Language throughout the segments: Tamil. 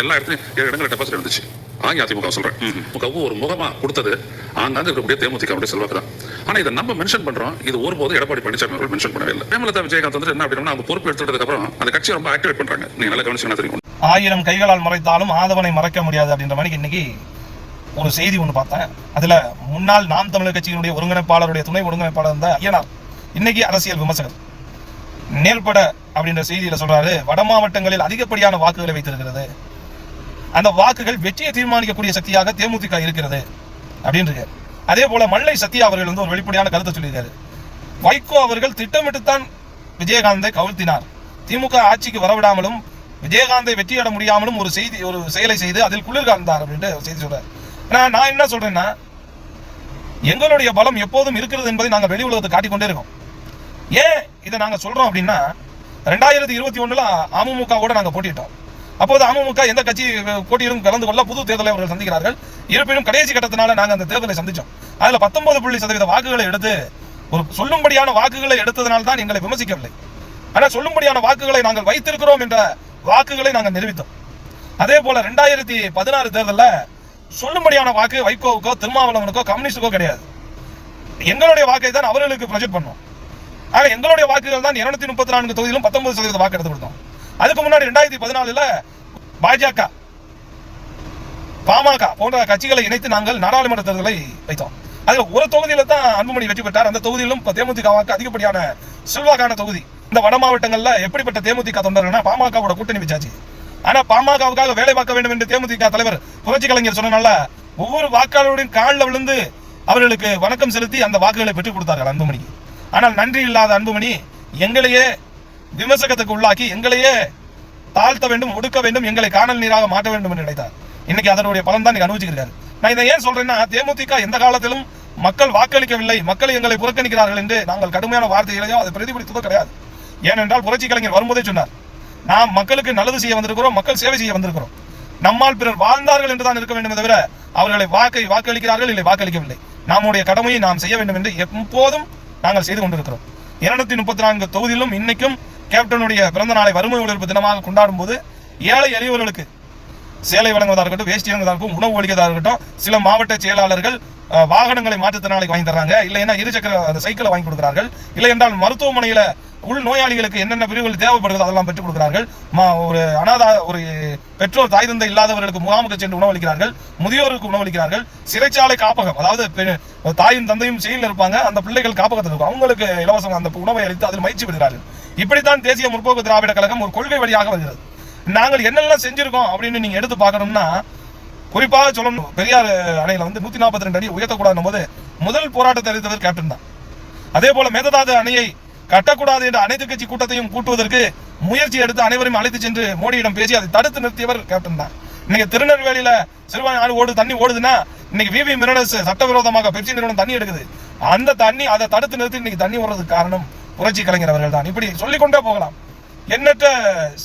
எல்லா இடத்துலையும் 7 இடங்கள் டெபாசிட் இருந்துச்சு. அஇஅதிமுக சொல்றேன். ஒரு முகமா கொடுத்தது ஆங்காங்க இருக்கக்கூடிய தேமுதிக செல்வாக்கு தான். ஆனா இதை நம்ம மென்ஷன் பண்றோம். இது ஒருபோது எடப்பாடி பழனிசாமி அவர்கள் மென்ஷன் பண்ணவே இல்லை. பிரேமலதா விஜயகாந்த் வந்து என்ன அப்படின்னா அவங்க பொறுப்பு எடுத்துட்டதுக்கு அப்புறம் அந்த கட்சியை ரொம்ப ஆக்டிவேட் பண்றாங்க. நீங்க நல்லா கவனிச்சீங்கன்னா தெரியும். 1000 கைகளால் மறைத்தாலும் ஆதவனை மறைக்க முடியாது அப்படின்ற மாதிரி இன்னைக்கு ஒரு செய்தி ஒன்று பார்த்தேன். அதுல முன்னாள் நாம் தமிழர் கட்சியினுடைய ஒருங்கிணைப்பாளருடைய துணை ஒருங்கிணைப்பாளர் இருந்த ஐயனார் இன்னைக்கு அரசியல் விமர்சகர் நேர்பட அப்படின்ற செய்தியில சொல்றாரு, வட மாவட்டங்களில் அதிகப்படியான வாக்குகளை வைத்திருக்கிறது, அந்த வாக்குகள் வெற்றியை தீர்மானிக்கக்கூடிய சக்தியாக தேமுதிக இருக்கிறது அப்படின்னு. அதே போல மல்லை சத்யா அவர்கள் வந்து ஒரு வெளிப்படையான கருத்தை சொல்லியிருக்காரு. வைகோ அவர்கள் திட்டமிட்டுத்தான் விஜயகாந்தை கவிழ்த்தினார், திமுக ஆட்சிக்கு வரவிடாமலும் விஜயகாந்தை வெற்றியிட முடியாமலும் ஒரு செயலை செய்து அதில் குளிர் காந்தார் அப்படின்ட்டு செய்தி சொல்றாரு. நான் என்ன சொல்றேன்னா, எங்களுடைய பலம் எப்போதும் இருக்கிறது என்பதை நாங்கள் வெளி உலகத்தை காட்டிக்கொண்டே இருக்கோம். ஏன் இதை நாங்க சொல்றோம் அப்படின்னா, 2021 அமமுகவோட நாங்க போட்டிட்டோம். அப்போது அமமுக எந்த கட்சி போட்டியிலும் கலந்து கொள்ள புது தேர்தலை அவர்கள் சந்திக்கிறார்கள். இருப்பினும் கடைசி கட்டத்தினால நாங்க அந்த தேர்தலை சந்திச்சோம். அதுல 19% வாக்குகளை எடுத்து ஒரு சொல்லும்படியான வாக்குகளை எடுத்ததனால் தான் எங்களை விமர்சிக்கவில்லை. ஆனா சொல்லும்படியான வாக்குகளை நாங்கள் வைத்திருக்கிறோம் என்ற வாக்குகளை நாங்கள் நிரூபித்தோம். அதே போல 2016 தேர்தலில் சொல்லும்படியான வாக்கு வைகோவுக்கோ திருமாவளவனுக்கோ கம்யூனிஸ்டுக்கோ கிடையாது. எங்களுடைய வாக்கை தான் அவர்களுக்கு ப்ரொஜெக்ட் பண்ணோம். ஆக எங்களுடைய வாக்குகள் தான் 234 தொகுதியிலும் 19% வாக்கு எடுத்து கொடுத்தோம். அதுக்கு முன்னாடி 2014 பாஜக, பாமக போன்ற கட்சிகளை இணைத்து நாங்கள் நாடாளுமன்ற தேர்தலை வைத்தோம். அதுல ஒரு தொகுதியில தான் அன்புமணி வெற்றி பெற்றார். அந்த தொகுதியிலும் தேமுதிக வாக்கு அதிகப்படியான செல்வாக்கான தொகுதி. இந்த வட மாவட்டங்கள்ல எப்படிப்பட்ட தேமுதிக தொண்டர்கள்னா பாமகவோட கூட்டணி வச்சாச்சு. ஆனா பாமகவுக்காக வேலை பார்க்க வேண்டும் என்று தேமுதிக தலைவர் புரட்சி கலைஞர் சொன்னனால ஒவ்வொரு வாக்காளருடைய காலில் விழுந்து அவர்களுக்கு வணக்கம் செலுத்தி அந்த வாக்குகளை பெற்றுக் கொடுத்தார்கள் அன்புமணிக்கு. ஆனால் நன்றி இல்லாத அன்புமணி எங்களையே விமர்சகத்துக்கு உள்ளாக்கி எங்களையே தாழ்த்த வேண்டும், ஒடுக்க வேண்டும், எங்களை காணல் நீராக மாற்ற வேண்டும் என்று நினைத்தார். இன்னைக்கு அதனுடைய பலன் தான் நீங்க அனுபவிச்சிருக்காரு. நான் இதை ஏன் சொல்றேன்னா, தேமுதிக எந்த காலத்திலும் மக்கள் வாக்களிக்கவில்லை, மக்கள் எங்களை புறக்கணிக்கிறார்கள் என்று நாங்கள் கடுமையான வார்த்தைகளையோ அதை பிரதிபலித்ததோ கிடையாது. ஏனென்றால் புரட்சி கலைஞர் வரும்போதே சொன்னார், நாம் மக்களுக்கு நல்லது செய்ய வந்திருக்கிறோம், மக்கள் சேவை செய்ய வந்திருக்கிறோம், நம்மால் பிறர் வாழ்ந்தார்கள் என்றுதான் இருக்க வேண்டும் தவிர அவர்களை வாக்களிக்கிறார்கள் இல்லை வாக்களிக்கவில்லை, நம்முடைய கடமையை நாம் செய்ய வேண்டும் என்று எப்போதும் நாங்கள் செய்து கொண்டிருக்கிறோம். 234 தொகுதியிலும் இன்னைக்கும் கேப்டனுடைய பிறந்த நாளை வறுமை ஒழிப்பு தினமாக கொண்டாடும் போது ஏழை எளியவர்களுக்கு சேலை வழங்குவதாக இருக்கட்டும், வேஷ்டி வழங்குவதாக இருக்கட்டும், உணவு ஒழிக்கிறதாக இருக்கட்டும், சில மாவட்ட செயலாளர்கள் வாகனங்களை மாற்றுத்திறனாளிக்கு வாங்கி தர்றாங்க, இல்லைன்னா இருசக்கர சைக்கிளை வாங்கி கொடுக்கிறார்கள், இல்லை என்றால் மருத்துவமனையில உள் நோயாளிகளுக்கு என்னென்ன பிரிவுகள் தேவைப்படுகிறது அதெல்லாம் பெற்றுக் கொடுக்கிறார்கள். ஒரு ஒரு பெற்றோர் தாய் தந்தை இல்லாதவர்களுக்கு முகாமுக்கு சென்று உணவளிக்கிறார்கள், முதியோருக்கு உணவளிக்கிறார்கள், சிறைச்சாலை காப்பகம், அதாவது தாயும் தந்தையும் செயலில் இருப்பாங்க, அந்த பிள்ளைகள் காப்பகத்தில் இருக்கும், அவங்களுக்கு இலவசம் அந்த உணவை அளித்து அதில் மகிழ்ச்சி பெறுகிறார்கள். இப்படித்தான் தேசிய முற்போக்கு திராவிட கழகம் ஒரு கொள்கை வழியாக வருகிறது. நாங்கள் என்னெல்லாம் செஞ்சிருக்கோம் அப்படின்னு நீங்க எடுத்து பார்க்கணும்னா, குறிப்பாக சொல்லணும், பெரியார் அணையில வந்து 142 அடி உயர்த்தக்கூடாது போது முதல் போராட்டத்தை அறிவித்தவர் கேப்டன் தான். அதே போல மேகதாது அணையை கட்டக்கூடாது என்ற அனைத்து கட்சி கூட்டத்தையும் கூட்டுவதற்கு முயற்சி எடுத்து அனைவரும் அழைத்து சென்று மோடியிடம் பேசி அதை தடுத்து நிறுத்தியவர் கேப்டன் தான். இன்னைக்கு திருநெல்வேலியில சிறுவாணி ஆறு தண்ணி ஓடுதுன்னா, இன்னைக்கு விவி மினரல்ஸ் சட்டவிரோதமாக பெப்சி நிறுவனம் தண்ணி எடுக்குது, அந்த தண்ணி அதை தடுத்து நிறுத்தி இன்னைக்கு தண்ணி ஓடுறதுக்கு காரணம் புரட்சி கலைஞர் அவர்கள் தான். இப்படி சொல்லிக்கொண்டே போகலாம். எண்ணற்ற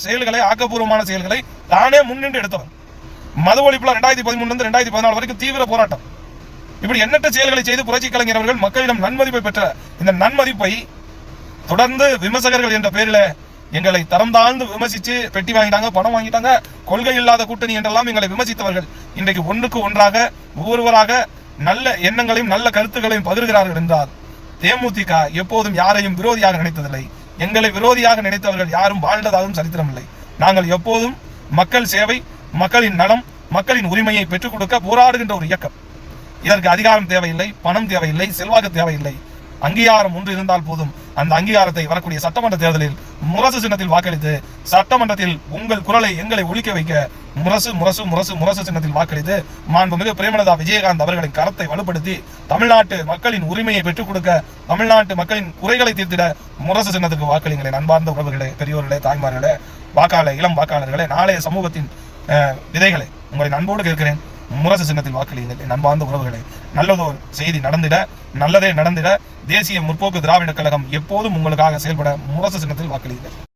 செயல்களை, ஆக்கப்பூர்வமான செயல்களை தானே முன்னின்று எடுத்தவர். மது ஒழிப்புல 2013 2014 வரைக்கும் தீவிர போராட்டம், இப்படி எண்ணற்ற செயல்களை செய்து புரட்சி கலைஞர் அவர்கள் மக்களிடம் நன்மதிப்பை பெற்ற இந்த நன்மதிப்பை தொடர்ந்து விமர்சகர்கள் என்ற பேரில எங்களை தரம் தாழ்ந்து விமர்சிச்சு பெட்டி வாங்கிட்டாங்க, பணம் வாங்கிட்டாங்க, கொள்கை இல்லாத கூட்டணி என்றெல்லாம் எங்களை விமர்சித்தவர்கள் இன்றைக்கு ஒன்றுக்கு ஒன்றாக ஒவ்வொருவராக நல்ல எண்ணங்களையும் நல்ல கருத்துக்களையும் பகிர்கிறார்கள் என்றால், தேமுதிக எப்போதும் யாரையும் விரோதியாக நினைத்ததில்லை. எங்களை விரோதியாக நினைத்தவர்கள் யாரும் வாழ்ந்ததாகவும் சரித்திரமில்லை. நாங்கள் எப்போதும் மக்கள் சேவை, மக்களின் நலம், மக்களின் உரிமையை பெற்றுக் கொடுக்க போராடுகின்ற ஒரு இயக்கம். இதற்கு அதிகாரம் தேவையில்லை, பணம் தேவையில்லை, செல்வாக்கு தேவையில்லை. அங்கீகாரம் ஒன்று இருந்தால் போதும். அந்த அங்கீகாரத்தை வரக்கூடிய சட்டமன்ற தேர்தலில் முரசு சின்னத்தில் வாக்களித்து, சட்டமன்றத்தில் உங்கள் குரலை எங்களை ஒழிக்க வைக்க முரசு முரசு முரசு முரசு சின்னத்தில் வாக்களித்து மாண்புமிகு பிரேமலதா விஜயகாந்த் அவர்களின் கரத்தை வலுப்படுத்தி தமிழ்நாட்டு மக்களின் உரிமையை பெற்றுக் கொடுக்க, தமிழ்நாட்டு மக்களின் குறைகளை தீர்த்திட முரசு சின்னத்துக்கு வாக்களிங்களே. அன்பார்ந்த உறவுகளே, பெரியோர்களே, தாய்மார்களே, இளம் வாக்காளர்களே, நாளைய சமூகத்தின் விதைகளை உங்களை அன்போடு கேட்கிறேன். முரசு சின்னத்தில் வாக்களியுங்கள் அன்பார்ந்த உறவுகளே. நல்லதோர் செய்தி நடந்திட, நல்லதே நடந்திட தேசிய முற்போக்கு திராவிட கழகம் எப்போதும் உங்களுக்காக செயல்பட முரசு சின்னத்தில் வாக்களியுங்கள்.